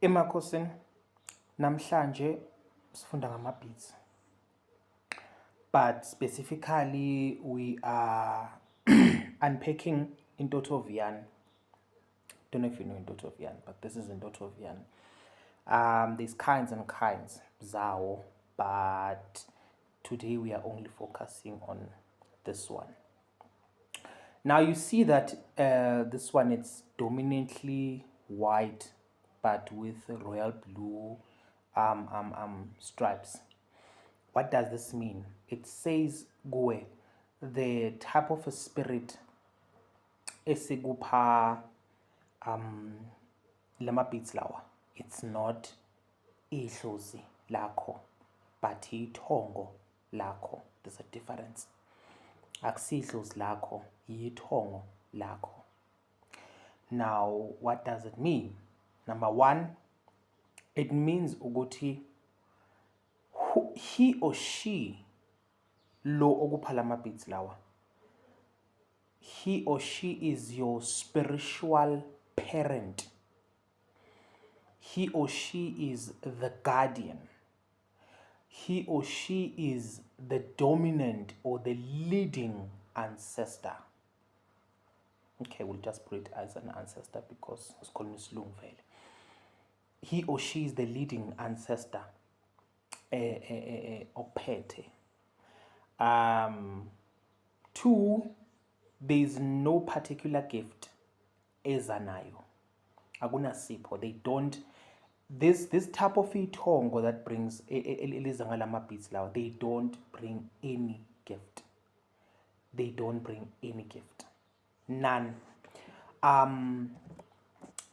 Emakhosini namhlanje sifunda ngama-beats, but specifically we are unpacking Intotovian. Don't know if you know Intotovian, but this is Intotovian. There's kinds and kinds, Zao, but today we are only focusing on this one. Now you see that this one, it's dominantly white, but with royal blue stripes. What does this mean? It says Gue, the type of a spirit esigupha lama beats lawa. It's not ihlozi lakho, but ithongo lakho. There's a difference. Akusihlozi lakho, ithongo lakho. Now, what does it mean? Number one, it means ukuthi he or she lo okupha lama beats lawa, he or she is your spiritual parent. He or she is the guardian. He or she is the dominant or the leading ancestor. Okay, we'll just put it as an ancestor because it's called Mislungvele. He or she is the leading ancestor. Opete. Two, there is no particular gift ezanayo. Aguna sipo. They don't. This type of itongo that brings elizangalama beats lawa, they don't bring any gift. They don't bring any gift. None.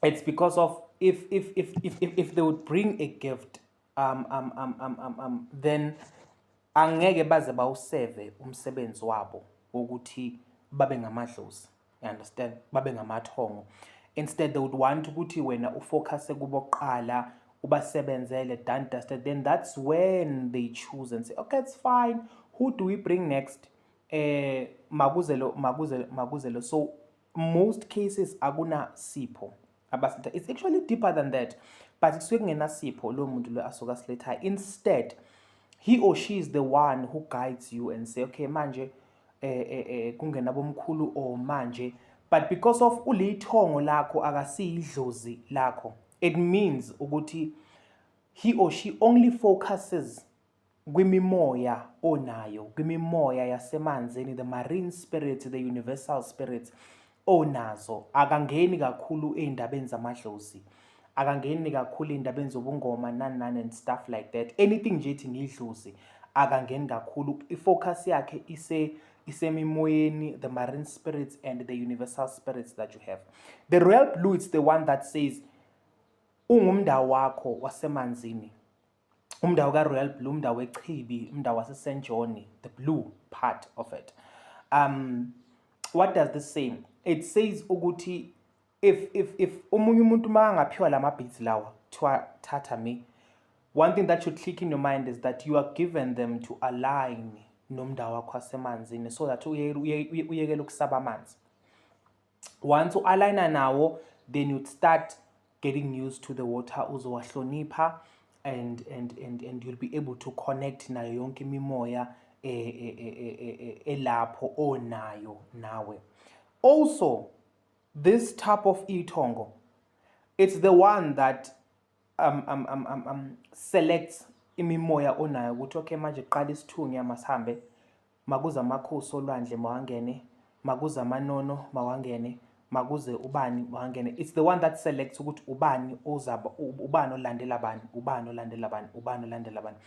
It's because of if they would bring a gift, then angeke baze bawuseve umsebenzi wabo wokuthi babe ngamadlozi. You understand? Babe ngamathongo. Instead, they would want ukuthi wena ufocus kubo kuqala ubasebenzele done dusted. Then that's when they choose and say, okay, it's fine. Who do we bring next? Maguzelo. So most cases aguna sipho. It's actually deeper than that. But it's sipho lo muntu lo asuka siletha. Instead, he or she is the one who guides you and say, okay, manje kungena bomkhulu or manje. But because of ulithongo lakho akasiyidlozi lakho, it means ukuthi he or she only focuses kwimimoya onayo, kwimimoya yasemanzini, the marine spirits, the universal spirits onazo. Akangeni kakhulu eindabeni zamadlozi, akangeni kakhulu eindabeni zobungoma nani and stuff like that. Anything nje ethi ngidlozi akangeni kakhulu. Ifocus yakhe isemimoyeni, the marine spirits and the universal spirits that you have. The royal blue, it's the one that says ungumndawo wakho wasemanzini, umndawo ka royal blue, umndawo wechibi, umndawo wase St. John, the blue part of it. What does this say? It says ukuthi if omunye umuntu mangaphiwa lama beats lawa thatha me, one thing that should click in your mind is that you are given them to align nomndawo wakho wasemanzini so that uyekele ukusaba amanzi. Once u-aligna nawo, then you'd start getting used to the water uzowahlonipha and you'll be able to connect nayo yonke imimoya elapho onayo nawe. Also, this type of itongo, it's the one that selects imimoya onayo ukuthi okay manje qala isithunya masihambe, makuza amakhosi olwandle mawangene, makuza amanono mawangene, makuze ubani mawangene. It's the one that selects ukuthi ubani ozaba, ubani olandela bani, ubani olandela bani, ubani olandela bani,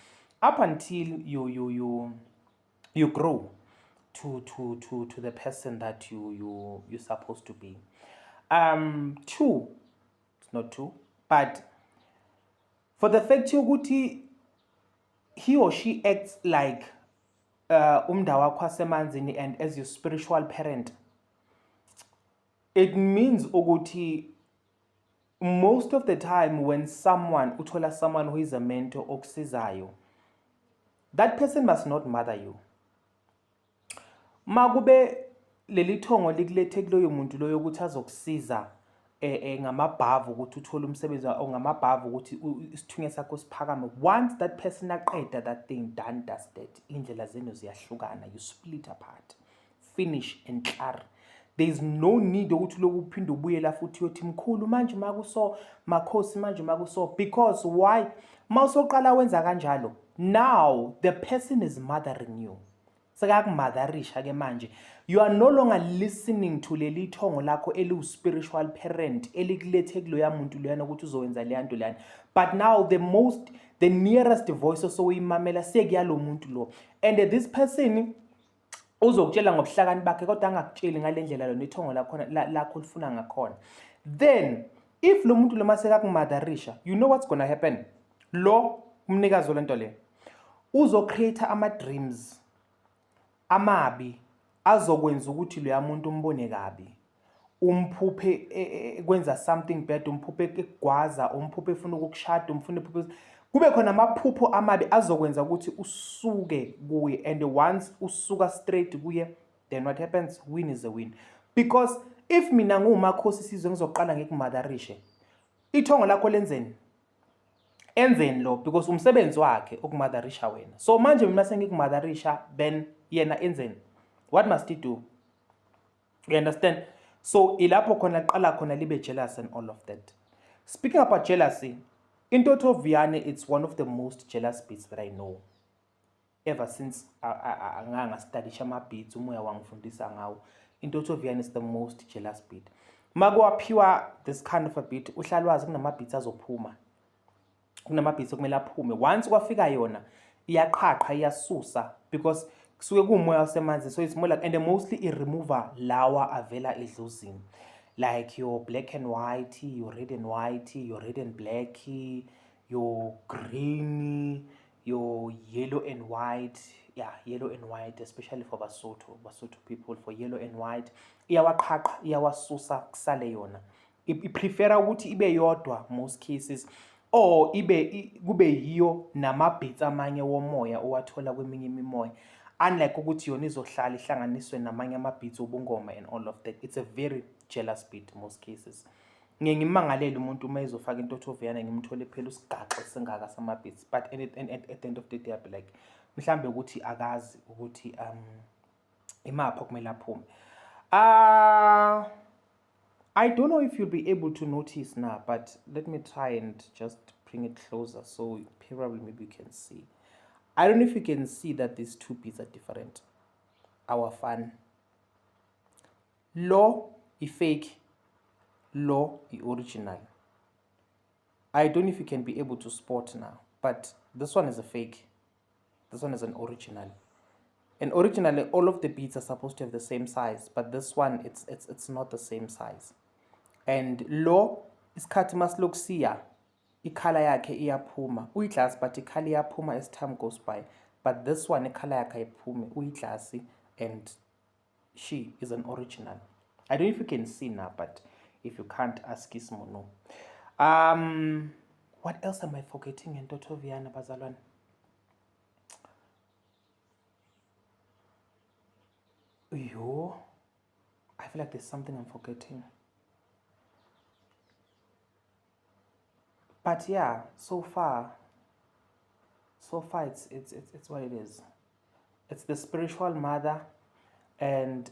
up until you grow to the person that you're supposed to be. Two, it's not two, but for the fact yokuthi he or she acts like umndawo wakho wasemanzini and as your spiritual parent, it means ukuthi most of the time when uthola someone who is a mentor okusizayo, that person must not mother you. Makube leli thongo likulethe kuloyo muntu loyo ukuthi azokusiza ngamabhavu ukuthi uthole umsebenzi or ngamabhavu ukuthi isithunywa sakho siphakame. Once that person aqeda that thing, done dusted, indlela zenu ziyahlukana, you split apart, finish and clear. There is no need ukuthi loku uphinde ubuyela futhi uyothi mkhulu manje makuso, makhosi manje makuso. Because why? Mawusoqala wenza kanjalo, now the person is mothering you. Sekakumotherisha ke manje. You are no longer listening to leli thongo lakho spiritual parent elikulethe kuloya muntu loyana ukuthi uzowenza leya nto leyana. But now the nearest voice osuyimamela sekuyalo muntu lo. And this person uzokutshela ngobuhlakani bakhe kodwa angakutsheli ngalendlela lona ithongo lakho lifuna ngakhona. Then if lo muntu lo masekakumotherisha, you know what's gonna happen? Lo umnikazi lento le uzocreate ama dreams amabi azokwenza ukuthi loya muntu umbone kabi, umphuphe kwenza something bad, umphuphe ekugwaza, umphuphe efuna ukukushada, umfuna kube khona amaphupho amabi azokwenza ukuthi usuke kuye. And once usuka straight kuye, then what happens? Win is a win. Because if mina ngumakhosi sizwe ngizoqala ngikumotherishe, ithongo lakho lenzeni? Enzeni lo, because umsebenzi wakhe ukumotherisha wena. So manje mina sengikumotherisha, then yena enzeni? What must he do? You understand? So ilapho khona qala khona libe jealous and all of that. Speaking about jealousy, Intotho Viane, it's one of the most jealous beats that I know. Ever since I studied Shama beats, umoya wangifundisa ngawo. Intotho Viane is the most jealous beat. Magwa pure this kind of a beat, uhlalwazi kunama beats azophuma. Kunama beats okumele aphume. Once kwafika yona, iyaqhaqha iyasusa because kusuke kumoya wasemanzi, so it's more like, and mostly i-remover lawa avela edluzini. Like your black and white, your red and white, your red and black, your green, your yellow and white. Yeah, yellow and white, especially for Basotho people, for yellow and white. Iyawaqhaqha, iyawasusa kusale yona. I-prefera ukuthi ibe yodwa most cases, or kube yiyo nama-beats amanye womoya owathola kweminye imimoya. Unlike ukuthi yona izohlala ihlanganiswe namanye ama-beats obungoma and all of that. It's a very jealous beat most cases. Ngimangalela umuntu uma ezofaka Intotho Viane ngimthole phela usigaxa sengaka sama-beats, but at the end of the day I'll be like mhlambe ukuthi akazi ukuthi imapha kumele aphume. I don't know if you'll be able to notice now, but let me try and just bring it closer so probably maybe you can see. I don't know if you can see that these two beats are different. Our fun. Lo is fake, lo is original. I don't know if you can be able to spot now, but this one is a fake. This one is an original. And originally, all of the beats are supposed to have the same size, but this one, it's not the same size. And lo isikhathi masilokusiya, ikhala yakhe iyaphuma. Uyiglass, but ikhala iyaphuma as time goes by. But this one, ikhala yakhe ayiphumi, uyiglassy, and she is an original. I don't know if you can see now, but if you can't, ask Ismono. What else am I forgetting in Intotho Viane, bazalwane? Yo, I feel like there's something I'm forgetting. But yeah, so far it's what it is. It's the spiritual mother, and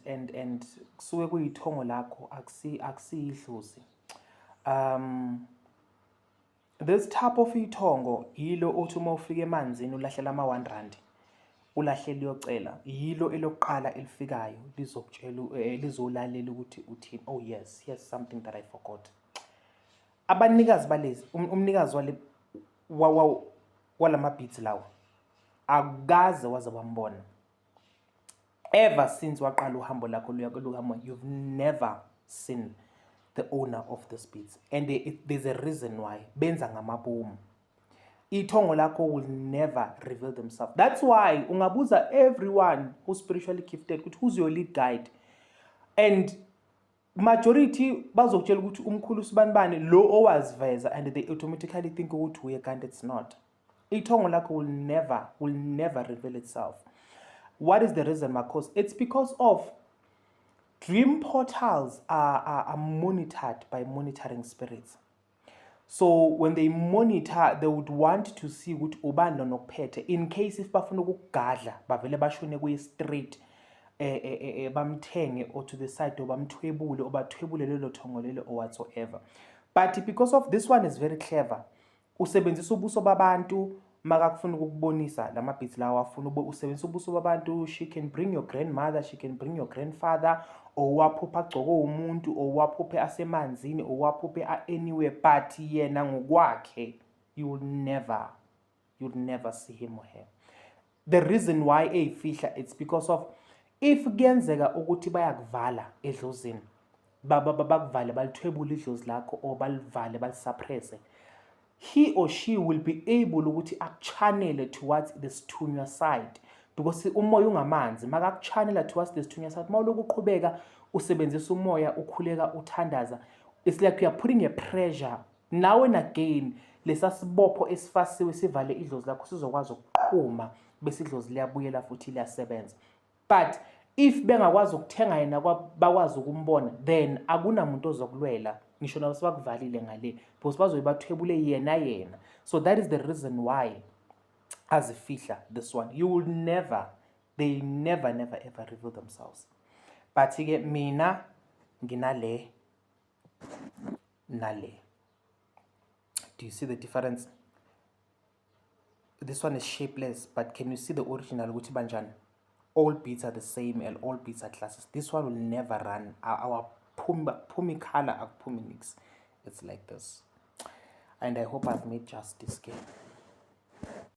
kusuke kuyithongo lakho akusiyidlozi. This type of ithongo yilo othi uma ufika emanzini ulahlela ama-1 rand. Ulahle liyocela, yilo elokuqala elifikayo lizokutshela lizolalela ukuthi uthini. Oh yes, here's something that I forgot. Abanikazi balezi umnikazi walama beats lawo akaze waze wambona. Ever since waqala uhambo lakho luya, you've never seen the owner of this beats, and there's a reason why. Benza ngamabomu. Ithongo lakho will never reveal themselves. That's why ungabuza everyone who's spiritually gifted ukuthi who's your lead guide, and majority bazokutshela ukuthi umkhulu usibanibani lo owaziveza, and they automatically think ukuthi uye kanti it's not. Ithongo lakho will never reveal itself. What is the reason? Because it's because of Dream portals are monitored by monitoring spirits. So when they monitor, they would want to see ukuthi ubani lona okuphethe, in case if bafuna ukugadla bavele bashone kuye straight bamthenge or to the side or bamthwebule or bathwebule lelo thongo lelo or whatsoever. But because of this one is very clever, usebenzisa ubuso babantu makakufuna ukukubonisa lamabhizi lawa afuna usebenzisa ubuso babantu. She can bring your grandmother, she can bring your grandfather, or waphupha agcoke umuntu, or waphuphe asemanzini, or waphuphe anywhere, but yena ngokwakhe you'll never see him or her. The reason why eyifihla, it's because of if kuyenzeka ukuthi bayakuvala edlozini, bakuvale balithwebule idlozi lakho or balivale balisuppresse, he or she will be able ukuthi akuchannele towards the sithunywa side, because umoya ungamanzi. Makakuchannela towards the sithunywa side, mawuloku uqhubeka usebenzisa umoya ukhuleka uthandaza, it's like you are putting a pressure. Now and again lesa sibopho esifasiwe sivale idlozi lakho sizokwazi ukuqhuma bese idlozi liyabuyela futhi liyasebenza. But if bengakwazi ukuthenga yena bakwazi ukumbona, then akunamuntu ozokulwela ngisho nabo sebakuvalile ngale, because bazobe bathwebule yena. So that is the reason why azifihla this one. They never ever reveal themselves. But ke mina nginale nale. Do you see the difference? This one is shapeless, but can you see the original ukuthi banjani? All beats are the same and all beats are classes. This one will never run. Our pumi color, our pumi mix. It's like this. And I hope I've made justice here.